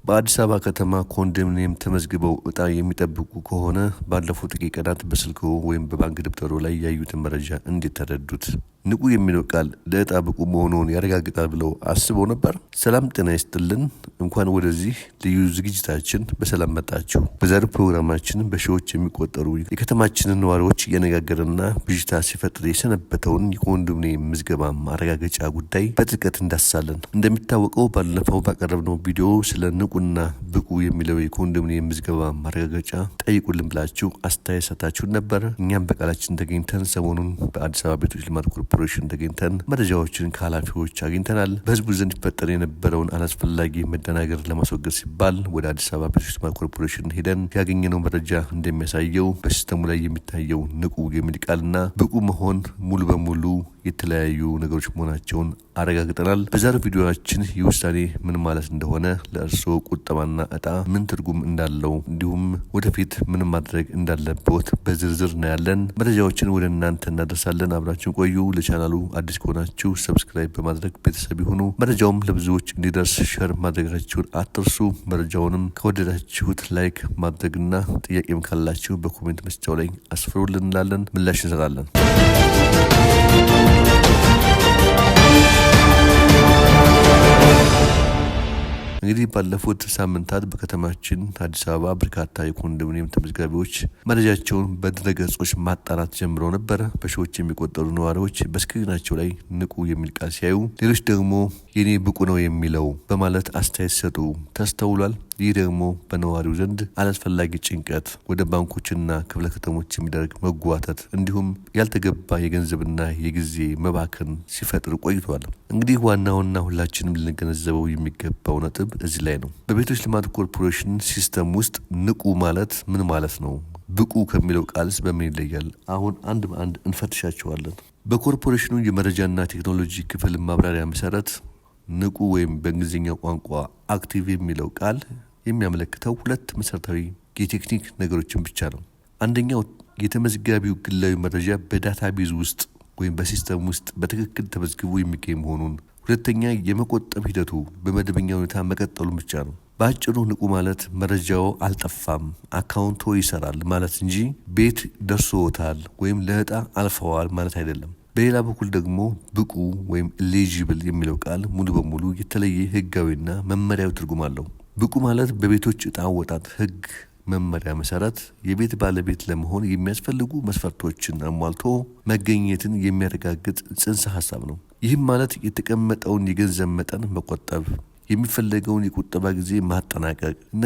በአዲስ አበባ ከተማ ኮንዶሚኒየም ተመዝግበው እጣ የሚጠብቁ ከሆነ ባለፉት ጥቂት ቀናት በስልክዎ ወይም በባንክ ደብተሮ ላይ ያዩትን መረጃ እንዴት ተረዱት? ንቁ የሚለው ቃል ለእጣ ብቁ መሆኑን ያረጋግጣል ብለው አስበው ነበር? ሰላም ጤና ይስጥልን። እንኳን ወደዚህ ልዩ ዝግጅታችን በሰላም መጣችሁ። በዛሬው ፕሮግራማችን በሺዎች የሚቆጠሩ የከተማችንን ነዋሪዎች እያነጋገረና ብዥታ ሲፈጥር የሰነበተውን የኮንዶሚኒየም ምዝገባ ማረጋገጫ ጉዳይ በጥልቀት እንዳስሳለን። እንደሚታወቀው ባለፈው ባቀረብነው ቪዲዮ ስለ ንቁና ብቁ የሚለው የኮንዶሚኒየም ምዝገባ ማረጋገጫ ጠይቁልን ብላችሁ አስተያየት ሰጣችሁን ነበር። እኛም በቃላችን ተገኝተን ሰሞኑን በአዲስ አበባ ቤቶች ልማት ኮርፖሬሽን ተገኝተን መረጃዎችን ከኃላፊዎች አግኝተናል። በህዝቡ ዘንድ ይፈጠር የነበረውን አላስፈላጊ መደናገር ለማስወገድ ሲባል ወደ አዲስ አበባ ቤቶች ልማት ኮርፖሬሽን ሄደን ያገኘነው መረጃ እንደሚያሳየው በሲስተሙ ላይ የሚታየው ንቁ የሚል ቃልና ብቁ መሆን ሙሉ በሙሉ የተለያዩ ነገሮች መሆናቸውን አረጋግጠናል። በዛሬው ቪዲዮአችን ይህ ውሳኔ ምን ማለት እንደሆነ፣ ለእርስዎ ቁጠባና እጣ ምን ትርጉም እንዳለው፣ እንዲሁም ወደፊት ምን ማድረግ እንዳለበት በዝርዝር እናያለን። መረጃዎችን ወደ እናንተ እናደርሳለን። አብራችሁን ቆዩ። ለቻናሉ አዲስ ከሆናችሁ ሰብስክራይብ በማድረግ ቤተሰብ ይሁኑ። መረጃውም ለብዙዎች እንዲደርስ ሼር ማድረጋችሁን አትርሱ። መረጃውንም ከወደዳችሁት ላይክ ማድረግና ጥያቄም ካላችሁ በኮሜንት መስጫው ላይ አስፍሩልን እንላለን። ምላሽ እንሰጣለን። እንግዲህ ባለፉት ሳምንታት በከተማችን አዲስ አበባ በርካታ የኮንዶሚኒየም ተመዝጋቢዎች መረጃቸውን በድረገጾች ማጣራት ጀምረው ነበር። በሺዎች የሚቆጠሩ ነዋሪዎች በስክሪናቸው ላይ ንቁ የሚል ቃል ሲያዩ፣ ሌሎች ደግሞ የኔ ብቁ ነው የሚለው በማለት አስተያየት ሲሰጡ ተስተውሏል። ይህ ደግሞ በነዋሪው ዘንድ አላስፈላጊ ጭንቀት፣ ወደ ባንኮችና ክፍለ ከተሞች የሚደረግ መጓተት እንዲሁም ያልተገባ የገንዘብና የጊዜ መባከን ሲፈጥር ቆይቷል። እንግዲህ ዋናውና ሁላችንም ልንገነዘበው የሚገባው ነጥብ እዚህ ላይ ነው። በቤቶች ልማት ኮርፖሬሽን ሲስተም ውስጥ ንቁ ማለት ምን ማለት ነው? ብቁ ከሚለው ቃልስ በምን ይለያል? አሁን አንድ በአንድ እንፈትሻቸዋለን። በኮርፖሬሽኑ የመረጃና ቴክኖሎጂ ክፍል ማብራሪያ መሰረት ንቁ ወይም በእንግሊዝኛ ቋንቋ አክቲቭ የሚለው ቃል የሚያመለክተው ሁለት መሰረታዊ የቴክኒክ ነገሮችን ብቻ ነው። አንደኛው የተመዝጋቢው ግላዊ መረጃ በዳታቤዝ ውስጥ ወይም በሲስተም ውስጥ በትክክል ተመዝግቦ የሚገኝ መሆኑን፣ ሁለተኛ የመቆጠብ ሂደቱ በመደበኛ ሁኔታ መቀጠሉን ብቻ ነው። በአጭሩ ንቁ ማለት መረጃው አልጠፋም፣ አካውንቶ ይሰራል ማለት እንጂ ቤት ደርሶታል ወይም ለእጣ አልፈዋል ማለት አይደለም። በሌላ በኩል ደግሞ ብቁ ወይም ኤሊጂብል የሚለው ቃል ሙሉ በሙሉ የተለየ ህጋዊና መመሪያዊ ትርጉም አለው። ብቁ ማለት በቤቶች እጣ አወጣጥ ህግ መመሪያ መሰረት የቤት ባለቤት ለመሆን የሚያስፈልጉ መስፈርቶችን አሟልቶ መገኘትን የሚያረጋግጥ ጽንሰ ሀሳብ ነው። ይህም ማለት የተቀመጠውን የገንዘብ መጠን መቆጠብ፣ የሚፈለገውን የቁጠባ ጊዜ ማጠናቀቅ እና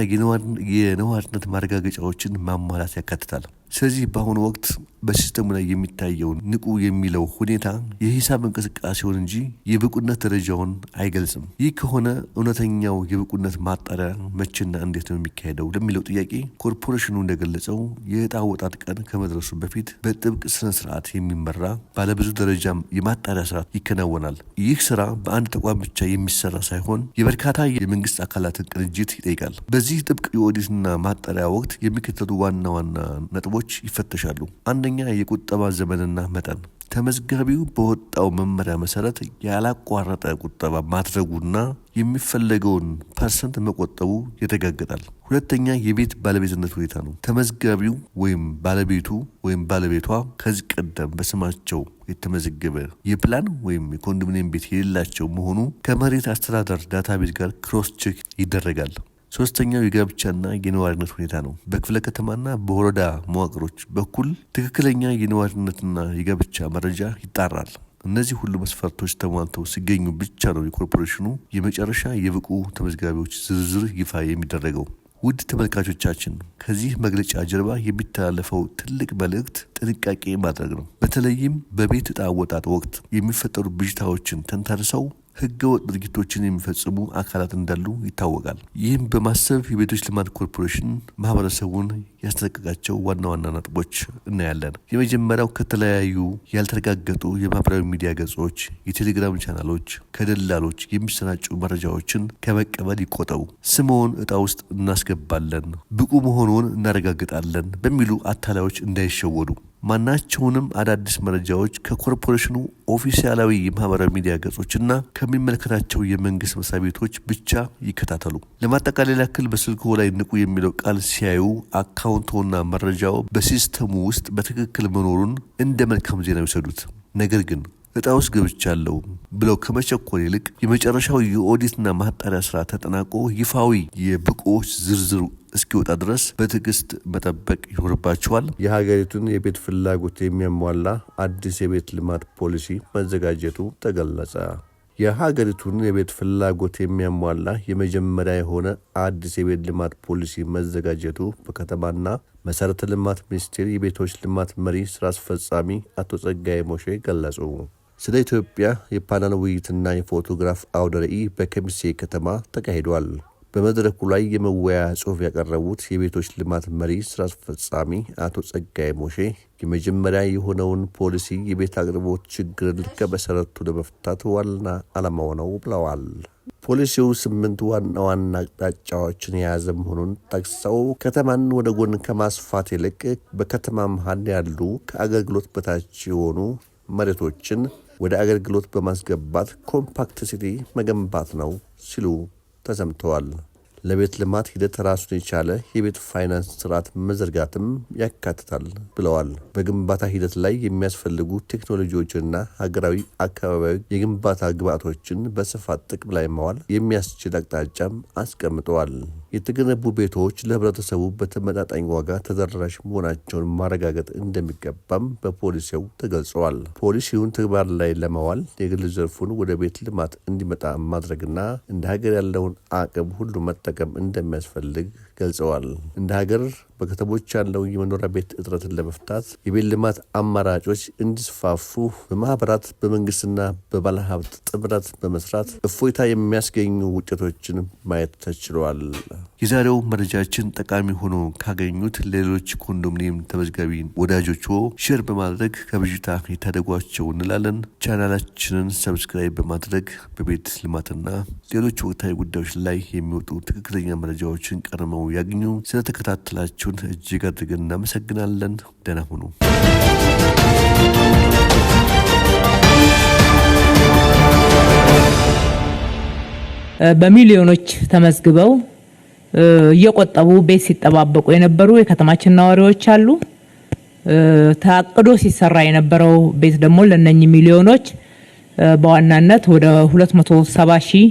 የነዋሪነት ማረጋገጫዎችን ማሟላት ያካትታል። ስለዚህ በአሁኑ ወቅት በሲስተሙ ላይ የሚታየውን ንቁ የሚለው ሁኔታ የሂሳብ እንቅስቃሴውን እንጂ የብቁነት ደረጃውን አይገልጽም። ይህ ከሆነ እውነተኛው የብቁነት ማጣሪያ መቼና እንዴት ነው የሚካሄደው ለሚለው ጥያቄ ኮርፖሬሽኑ እንደገለጸው የእጣ አወጣጥ ቀን ከመድረሱ በፊት በጥብቅ ስነ ስርዓት የሚመራ ባለብዙ ደረጃ የማጣሪያ ስርዓት ይከናወናል። ይህ ስራ በአንድ ተቋም ብቻ የሚሰራ ሳይሆን የበርካታ የመንግስት አካላትን ቅንጅት ይጠይቃል። በዚህ ጥብቅ የኦዲትና ማጣሪያ ወቅት የሚከተሉ ዋና ዋና ነጥቦች ይፈተሻሉ። አንደኛ፣ የቁጠባ ዘመንና መጠን። ተመዝጋቢው በወጣው መመሪያ መሰረት ያላቋረጠ ቁጠባ ማድረጉና የሚፈለገውን ፐርሰንት መቆጠቡ ይረጋገጣል። ሁለተኛ፣ የቤት ባለቤትነት ሁኔታ ነው። ተመዝጋቢው ወይም ባለቤቱ ወይም ባለቤቷ ከዚህ ቀደም በስማቸው የተመዘገበ የፕላን ወይም የኮንዶሚኒየም ቤት የሌላቸው መሆኑ ከመሬት አስተዳደር ዳታቤዝ ጋር ክሮስ ቼክ ይደረጋል። ሶስተኛው የጋብቻና የነዋሪነት ሁኔታ ነው። በክፍለ ከተማና በወረዳ መዋቅሮች በኩል ትክክለኛ የነዋሪነትና የጋብቻ መረጃ ይጣራል። እነዚህ ሁሉ መስፈርቶች ተሟልተው ሲገኙ ብቻ ነው የኮርፖሬሽኑ የመጨረሻ የብቁ ተመዝጋቢዎች ዝርዝር ይፋ የሚደረገው። ውድ ተመልካቾቻችን፣ ከዚህ መግለጫ ጀርባ የሚተላለፈው ትልቅ መልእክት ጥንቃቄ ማድረግ ነው። በተለይም በቤት እጣ አወጣጥ ወቅት የሚፈጠሩ ብዥታዎችን ተንተርሰው ህገወጥ ድርጊቶችን የሚፈጽሙ አካላት እንዳሉ ይታወቃል። ይህም በማሰብ የቤቶች ልማት ኮርፖሬሽን ማህበረሰቡን ያስጠነቀቃቸው ዋና ዋና ነጥቦች እናያለን። የመጀመሪያው ከተለያዩ ያልተረጋገጡ የማህበራዊ ሚዲያ ገጾች፣ የቴሌግራም ቻናሎች፣ ከደላሎች የሚሰራጩ መረጃዎችን ከመቀበል ይቆጠቡ። ስምዎን እጣ ውስጥ እናስገባለን፣ ብቁ መሆኑን እናረጋግጣለን በሚሉ አታላዮች እንዳይሸወዱ። ማናቸውንም አዳዲስ መረጃዎች ከኮርፖሬሽኑ ኦፊሻላዊ የማህበራዊ ሚዲያ ገጾችና ከሚመለከታቸው የመንግስት መስሪያ ቤቶች ብቻ ይከታተሉ። ለማጠቃለል ያክል በስልክዎ ላይ ንቁ የሚለው ቃል ሲያዩ አካውንቶና መረጃው በሲስተሙ ውስጥ በትክክል መኖሩን እንደ መልካም ዜና ይወሰዱት። ነገር ግን እጣ ውስጥ ገብቻለሁ ብለው ከመቸኮል ይልቅ የመጨረሻው የኦዲትና ማጣሪያ ስራ ተጠናቆ ይፋዊ የብቁዎች ዝርዝሩ እስኪወጣ ድረስ በትዕግስት መጠበቅ ይኖርባቸዋል። የሀገሪቱን የቤት ፍላጎት የሚያሟላ አዲስ የቤት ልማት ፖሊሲ መዘጋጀቱ ተገለጸ። የሀገሪቱን የቤት ፍላጎት የሚያሟላ የመጀመሪያ የሆነ አዲስ የቤት ልማት ፖሊሲ መዘጋጀቱ በከተማና መሰረተ ልማት ሚኒስቴር የቤቶች ልማት መሪ ስራ አስፈጻሚ አቶ ጸጋዬ ሞሼ ገለጹ። ስለ ኢትዮጵያ የፓናል ውይይትና የፎቶግራፍ አውደ ርዕይ በከሚሴ ከተማ ተካሂዷል። በመድረኩ ላይ የመወያያ ጽሑፍ ያቀረቡት የቤቶች ልማት መሪ ስራ አስፈጻሚ አቶ ጸጋዬ ሞሼ የመጀመሪያ የሆነውን ፖሊሲ የቤት አቅርቦት ችግርን ከመሰረቱ ለመፍታት ዋና ዓላማው ነው ብለዋል። ፖሊሲው 8 ዋና ዋና አቅጣጫዎችን የያዘ መሆኑን ጠቅሰው ከተማን ወደ ጎን ከማስፋት ይልቅ በከተማ መሀል ያሉ ከአገልግሎት በታች የሆኑ መሬቶችን ወደ አገልግሎት በማስገባት ኮምፓክት ሲቲ መገንባት ነው ሲሉ ተሰምተዋል። ለቤት ልማት ሂደት ራሱን የቻለ የቤት ፋይናንስ ስርዓት መዘርጋትም ያካትታል ብለዋል። በግንባታ ሂደት ላይ የሚያስፈልጉ ቴክኖሎጂዎችና ሀገራዊ አካባቢያዊ የግንባታ ግብዓቶችን በስፋት ጥቅም ላይ ማዋል የሚያስችል አቅጣጫም አስቀምጠዋል። የተገነቡ ቤቶች ለህብረተሰቡ በተመጣጣኝ ዋጋ ተደራሽ መሆናቸውን ማረጋገጥ እንደሚገባም በፖሊሲው ተገልጸዋል። ፖሊሲውን ተግባር ላይ ለማዋል የግል ዘርፉን ወደ ቤት ልማት እንዲመጣ ማድረግና እንደ ሀገር ያለውን አቅም ሁሉ መጠቀም እንደሚያስፈልግ ገልጸዋል። እንደ ሀገር በከተሞች ያለው የመኖሪያ ቤት እጥረትን ለመፍታት የቤት ልማት አማራጮች እንዲስፋፉ በማህበራት በመንግስትና በባለሀብት ጥምረት በመስራት እፎይታ የሚያስገኙ ውጤቶችን ማየት ተችሏል። የዛሬው መረጃችን ጠቃሚ ሆኖ ካገኙት ሌሎች ኮንዶሚኒየም ተመዝጋቢ ወዳጆች ሼር በማድረግ ከብዥታ የታደጓቸው እንላለን። ቻናላችንን ሰብስክራይብ በማድረግ በቤት ልማትና ሌሎች ወቅታዊ ጉዳዮች ላይ የሚወጡ ትክክለኛ መረጃዎችን ቀድመው ያግኙ። ስለተከታተላችሁን እጅግ አድርገን እናመሰግናለን። ደህና ሁኑ። በሚሊዮኖች ተመዝግበው እየቆጠቡ ቤት ሲጠባበቁ የነበሩ የከተማችን ነዋሪዎች አሉ። ታቅዶ ሲሰራ የነበረው ቤት ደግሞ ለነኚህ ሚሊዮኖች በዋናነት ወደ 270 ሺህ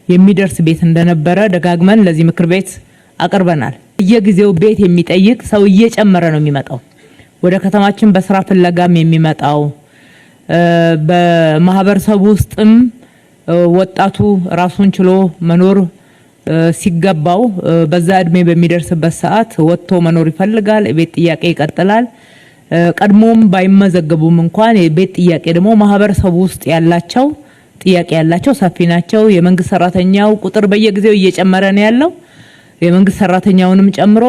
የሚደርስ ቤት እንደነበረ ደጋግመን ለዚህ ምክር ቤት አቀርበናል። በየጊዜው ቤት የሚጠይቅ ሰው እየጨመረ ነው የሚመጣው። ወደ ከተማችን በስራ ፍለጋም የሚመጣው በማህበረሰቡ ውስጥም ወጣቱ ራሱን ችሎ መኖር ሲገባው በዛ እድሜ በሚደርስበት ሰዓት ወጥቶ መኖር ይፈልጋል። ቤት ጥያቄ ይቀጥላል። ቀድሞም ባይመዘገቡም እንኳን የቤት ጥያቄ ደግሞ ማህበረሰቡ ውስጥ ያላቸው ጥያቄ ያላቸው ሰፊ ናቸው። የመንግስት ሰራተኛው ቁጥር በየጊዜው እየጨመረ ነው ያለው። የመንግስት ሰራተኛውንም ጨምሮ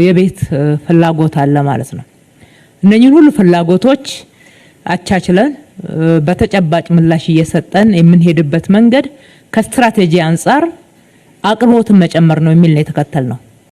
የቤት ፍላጎት አለ ማለት ነው። እነኚህ ሁሉ ፍላጎቶች አቻችለን በተጨባጭ ምላሽ እየሰጠን የምንሄድበት መንገድ ከስትራቴጂ አንፃር አቅርቦትን መጨመር ነው የሚል ነው የተከተልነው።